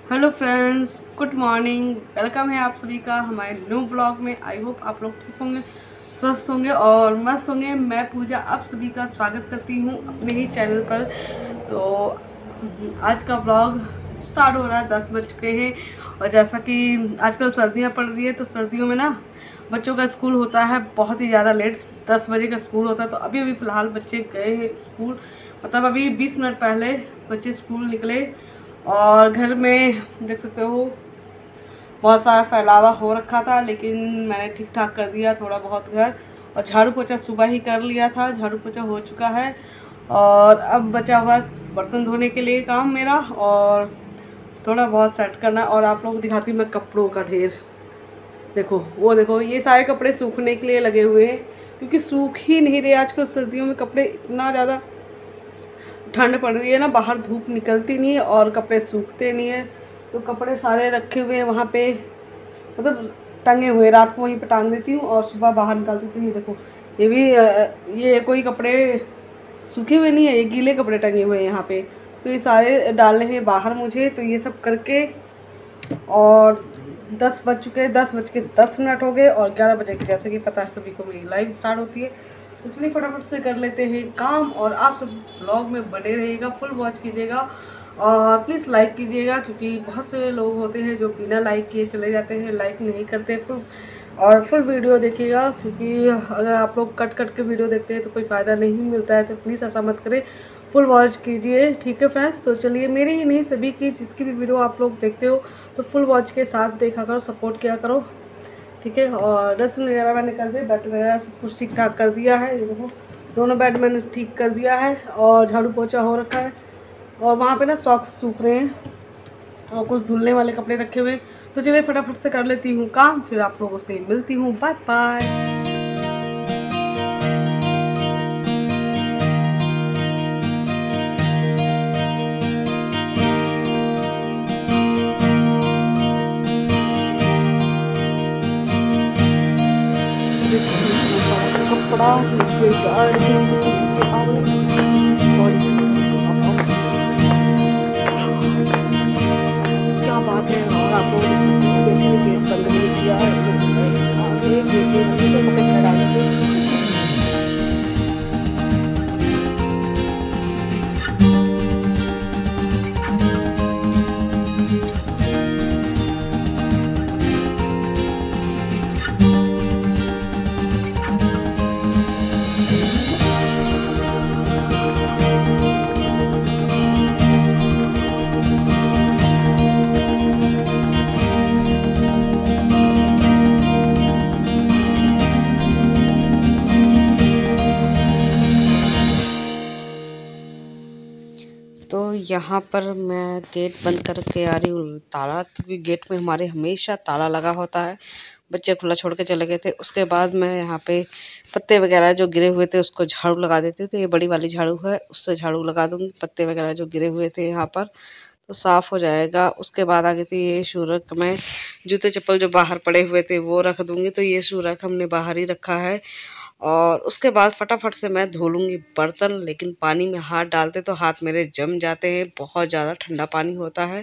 Hello friends, good morning. Welcome है आप सभी का हमारे न्यू व्लॉग में। आई होप आप लोग ठीक होंगे, स्वस्थ होंगे और मस्त होंगे। मैं पूजा आप सभी का स्वागत करती हूँ अपने ही चैनल पर। तो आज का व्लॉग स्टार्ट हो रहा है, 10 बज चुके हैं। और जैसा कि आजकल सर्दियाँ पड़ रही है तो सर्दियों में ना बच्चों का स्कूल होता है बहुत ही ज़्यादा लेट। 10 बजे का स्कूल होता है। तो अभी फ़िलहाल बच्चे गए हैं स्कूल, मतलब अभी 20 मिनट पहले बच्चे स्कूल निकले। और घर में देख सकते हो बहुत सारा फैलावा हो रखा था, लेकिन मैंने ठीक ठाक कर दिया थोड़ा बहुत घर। और झाड़ू पोछा सुबह ही कर लिया था, झाड़ू पोछा हो चुका है। और अब बचा हुआ बर्तन धोने के लिए काम मेरा, और थोड़ा बहुत सेट करना। और आप लोग को दिखाती हूँ मैं कपड़ों का ढेर। देखो वो देखो, ये सारे कपड़े सूखने के लिए लगे हुए हैं, क्योंकि सूख ही नहीं रहे आजकल। सर्दियों में कपड़े इतना ज़्यादा ठंड पड़ रही है ना, बाहर धूप निकलती नहीं है और कपड़े सूखते नहीं है। तो कपड़े सारे रखे हुए हैं वहाँ पे, मतलब टंगे हुए। रात को वहीं पे टांग देती हूँ और सुबह बाहर निकाल देती हूँ। ये देखो, ये भी ये कोई कपड़े सूखे हुए नहीं है, ये गीले कपड़े टंगे हुए हैं यहाँ पे। तो ये सारे डालने हैं बाहर मुझे। तो ये सब करके, और 10 बज चुके हैं, 10 बज के 10 मिनट हो गए और 11 बजे की जैसे कि पता है सभी को मेरी लाइव स्टार्ट होती है। तो चलिए फटाफट से कर लेते हैं काम। और आप सब व्लॉग में बने रहिएगा, फुल वॉच कीजिएगा और प्लीज़ लाइक कीजिएगा, क्योंकि बहुत सारे लोग होते हैं जो बिना लाइक किए चले जाते हैं, लाइक नहीं करते। फुल वीडियो देखिएगा, क्योंकि अगर आप लोग कट कट के वीडियो देखते हैं तो कोई फ़ायदा नहीं मिलता है। तो प्लीज़ ऐसा मत करें, फुल वॉच कीजिए, ठीक है फ्रेंड्स। तो चलिए, मेरी ही नहीं सभी की जिसकी भी वीडियो आप लोग देखते हो तो फुल वॉच के साथ देखा करो, सपोर्ट किया करो, ठीक है। और डस्टिंग वगैरह मैंने कर दिया, बेड वगैरह सब कुछ ठीक ठाक कर दिया है। ये देखो, दोनों बेड मैंने ठीक कर दिया है और झाड़ू पोछा हो रखा है। और वहाँ पे ना सॉक्स सूख रहे हैं और कुछ धुलने वाले कपड़े रखे हुए हैं। तो चलिए फटाफट से कर लेती हूँ काम, फिर आप लोगों से मिलती हूँ। Bye bye. कपड़ा नीचे गाड़ क्या बात है। और आपको गेट बंद नहीं किया आगे गेट तो कपड़े डालेंगे। तो यहाँ पर मैं गेट बंद करके आ रही हूँ ताला, क्योंकि गेट में हमारे हमेशा ताला लगा होता है। बच्चे खुला छोड़ के चले गए थे। उसके बाद मैं यहाँ पे पत्ते वगैरह जो गिरे हुए थे उसको झाड़ू लगा देती हूँ। तो ये बड़ी वाली झाड़ू है, उससे झाड़ू लगा दूँगी। पत्ते वगैरह जो गिरे हुए थे यहाँ पर तो साफ़ हो जाएगा। उसके बाद आगे थी ये शू रैक में जूते चप्पल जो बाहर पड़े हुए थे वो रख दूँगी। तो ये शू रैक हमने बाहर ही रखा है। और उसके बाद फटाफट से मैं धो लूँगी बर्तन। लेकिन पानी में हाथ डालते तो हाथ मेरे जम जाते हैं, बहुत ज़्यादा ठंडा पानी होता है,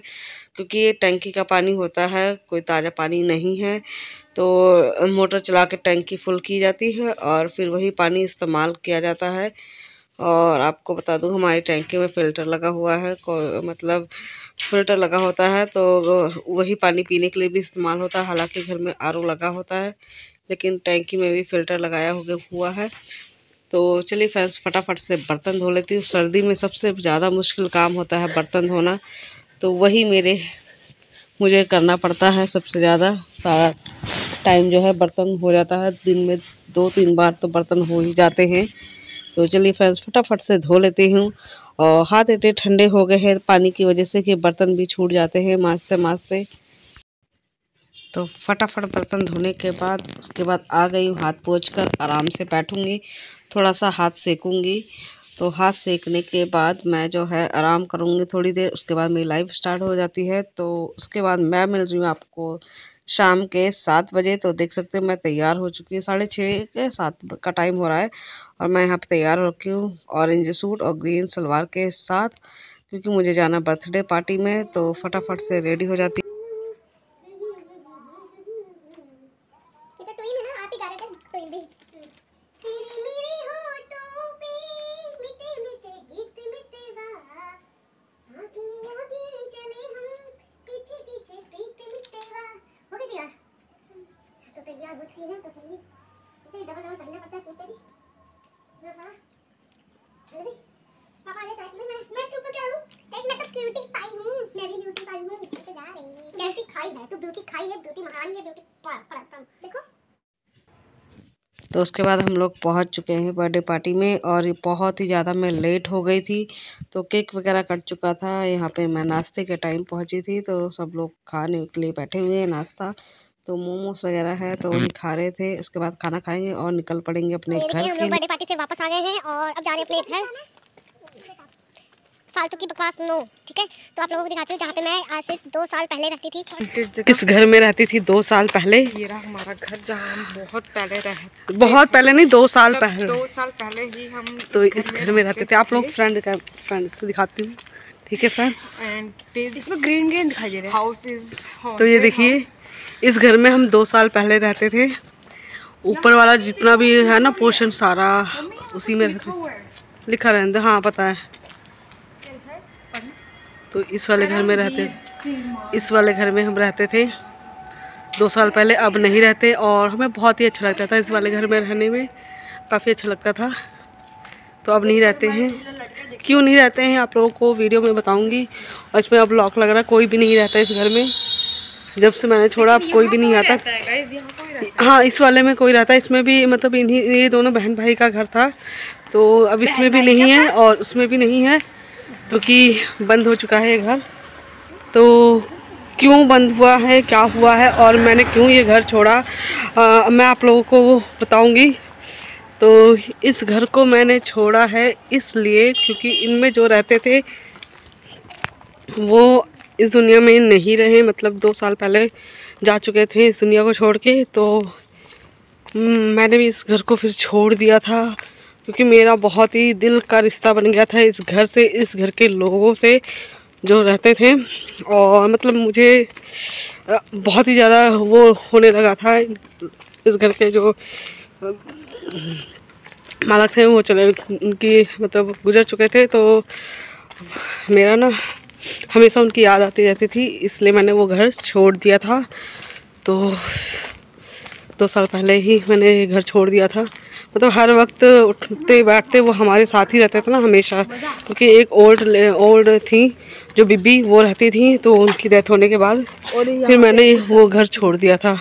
क्योंकि ये टंकी का पानी होता है, कोई ताज़ा पानी नहीं है। तो मोटर चला के टंकी फुल की जाती है और फिर वही पानी इस्तेमाल किया जाता है। और आपको बता दूं, हमारी टंकी में फ़िल्टर लगा हुआ है, मतलब फ़िल्टर लगा होता है, तो वही पानी पीने के लिए भी इस्तेमाल होता है। हालांकि घर में आरओ लगा होता है, लेकिन टंकी में भी फ़िल्टर लगाया हुआ है। तो चलिए फ्रेंड्स, फटाफट से बर्तन धो लेती हूँ। सर्दी में सबसे ज़्यादा मुश्किल काम होता है बर्तन धोना, तो वही मुझे करना पड़ता है सबसे ज़्यादा। सारा टाइम जो है बर्तन हो जाता है, दिन में 2-3 बार तो बर्तन हो ही जाते हैं। तो चलिए फ्रेंड्स, फटाफट से धो लेती हूँ। और हाथ इतने ठंडे हो गए हैं पानी की वजह से कि बर्तन भी छूट जाते हैं मांजते। तो फटाफट बर्तन धोने के बाद उसके बाद आ गई हूँ, हाथ पोंछकर आराम से बैठूँगी, थोड़ा सा हाथ सेकूँगी। तो हाथ सेकने के बाद मैं जो है आराम करूँगी थोड़ी देर। उसके बाद मेरी लाइफ स्टार्ट हो जाती है। तो उसके बाद मैं मिल रही हूँ आपको शाम के 7 बजे। तो देख सकते हो मैं तैयार हो चुकी हूँ, 6:30 के 7 का टाइम हो रहा है और मैं यहाँ पे तैयार हो रखी हूँ ऑरेंज सूट और ग्रीन सलवार के साथ, क्योंकि मुझे जाना बर्थडे पार्टी में, तो फटाफट से रेडी हो जाती। पापा ने चाय मैं इसके ऊपर क्या हूं? एक मैं तो ब्यूटी पाई हूं, मैं भी ब्यूटी पाई हूं, नीचे जा रही हूं। ब्यूटी खाई है, तू ब्यूटी खाई है, ब्यूटी महारानी है, ब्यूटी पराक्रम देखो। तो उसके बाद हम लोग पहुंच चुके हैं बर्थडे पार्टी में, और बहुत ही ज़्यादा मैं लेट हो गई थी। तो केक वगैरह कट चुका था। यहाँ पे मैं नाश्ते के टाइम पहुंची थी, तो सब लोग खाने के लिए बैठे हुए हैं नाश्ता। तो मोमोज वगैरह है तो वही खा रहे थे। इसके बाद खाना खाएंगे और निकल पड़ेंगे अपने घर के लिए। हम लोग बर्थडे पार्टी से वापस आ गए हैं और अब जा रहे हैं अपने घर। फालतू की बकवास नो, ठीक है। तो आप लोगों को दिखाती हूँ जहाँ पे मैं आज से 2 साल पहले रहती थी। किस घर में रहती थी 2 साल पहले? ये रहा हमारा घर जहाँ हम बहुत पहले रहे। बहुत पहले नहीं, 2 साल पहले। 2 साल पहले ही हम तो इस घर में रहते थे। आप लोग फ्रेंड से दिखाती हूँ, ठीक है फ्रेंड्स। एंड इसमें ग्रीन ग्रीन दिखाई दे रहा है। हाउस इज तो ये देखिए, इस घर में हम 2 साल पहले रहते थे। ऊपर वाला जितना भी है ना पोर्शन सारा उसी में रहते। लिखा रहता, हाँ पता है। तो इस वाले घर में रहते, इस वाले घर में हम रहते थे 2 साल पहले। अब नहीं रहते और हमें बहुत ही अच्छा लगता था इस वाले घर में रहने में, काफ़ी अच्छा लगता था। तो अब नहीं रहते हैं। क्यों नहीं रहते हैं आप लोगों को वीडियो में बताऊंगी। और इसमें अब लॉक लग रहा है, कोई भी नहीं रहता इस घर में। जब से मैंने छोड़ा अब कोई भी नहीं आता। हाँ, इस वाले में कोई रहता है। इसमें भी मतलब इन्हीं ये दोनों बहन भाई का घर था, तो अब इसमें भी नहीं है और उसमें भी नहीं है, क्योंकि बंद हो चुका है ये घर। तो क्यों बंद हुआ है, क्या हुआ है और मैंने क्यों ये घर छोड़ा, मैं आप लोगों को बताऊंगी। तो इस घर को मैंने छोड़ा है इसलिए क्योंकि इनमें जो रहते थे वो इस दुनिया में नहीं रहे। मतलब 2 साल पहले जा चुके थे इस दुनिया को छोड़ के। तो मैंने भी इस घर को फिर छोड़ दिया था, क्योंकि मेरा बहुत ही दिल का रिश्ता बन गया था इस घर से, इस घर के लोगों से जो रहते थे। और मतलब मुझे बहुत ही ज़्यादा वो होने लगा था। इस घर के जो मालक थे वो चले, उनकी मतलब गुजर चुके थे। तो मेरा ना हमेशा उनकी याद आती रहती थी, इसलिए मैंने वो घर छोड़ दिया था। तो 2 साल पहले ही मैंने घर छोड़ दिया था। मतलब हर वक्त उठते बैठते वो हमारे साथ ही रहते थे ना हमेशा, क्योंकि एक ओल्ड थी जो बीबी, वो रहती थी। तो उनकी डेथ होने के बाद फिर मैंने वो घर छोड़ दिया था।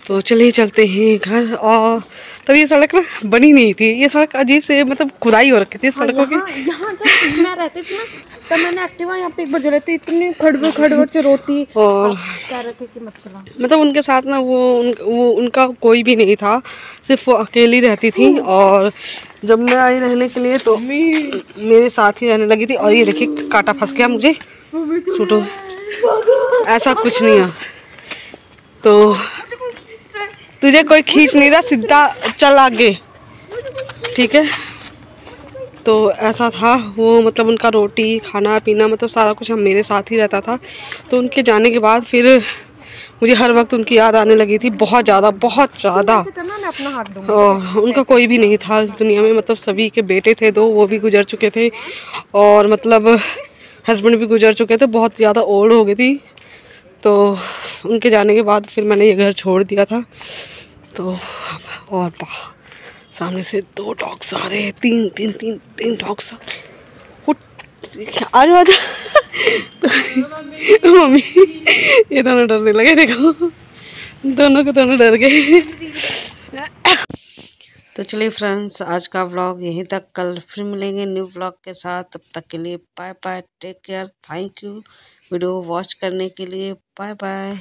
तो चलिए चलते हैं घर। और तब ये सड़क ना बनी नहीं थी, ये सड़क अजीब से मतलब खुदाई हो रखी थी सड़कों की। यहाँ जब मैं रहती थी ना तब मैंने एक्टिवा यहाँ पे एक बार जलाई थी, इतनी खड़बड़ से रोती और कह रहे थे कि मत चला। मतलब उनके साथ ना वो उनका कोई भी नहीं था, सिर्फ वो अकेली रहती थी। और जब मैं आई रहने के लिए तो मेरे साथ ही रहने लगी थी। और ये देखिए कांटा फंस गया मुझे, सूटो ऐसा कुछ नहीं है। तो तुझे कोई खींच नहीं रहा, सीधा चल आगे, ठीक है। तो ऐसा था वो, मतलब उनका रोटी खाना पीना मतलब सारा कुछ हम मेरे साथ ही रहता था। तो उनके जाने के बाद फिर मुझे हर वक्त उनकी याद आने लगी थी, बहुत ज़्यादा बहुत ज़्यादा। और उनका कोई भी नहीं था इस दुनिया में, मतलब सभी के बेटे थे 2, वो भी गुजर चुके थे। और मतलब हस्बैंड भी गुजर चुके थे, बहुत ज़्यादा ओल्ड हो गई थी। तो उनके जाने के बाद फिर मैंने ये घर छोड़ दिया था। तो और सामने से 2 डॉग्स आ रहे हैं, तीन डॉग्स आ जाओ। तो मम्मी ये दोनों डरने लगे, देखो दोनों के दोनों डर गए। तो चलिए फ्रेंड्स, आज का व्लॉग यहीं तक। कल फिर मिलेंगे न्यू व्लॉग के साथ। तब तक के लिए bye bye, take care, thank you video watch करने के लिए। Bye bye.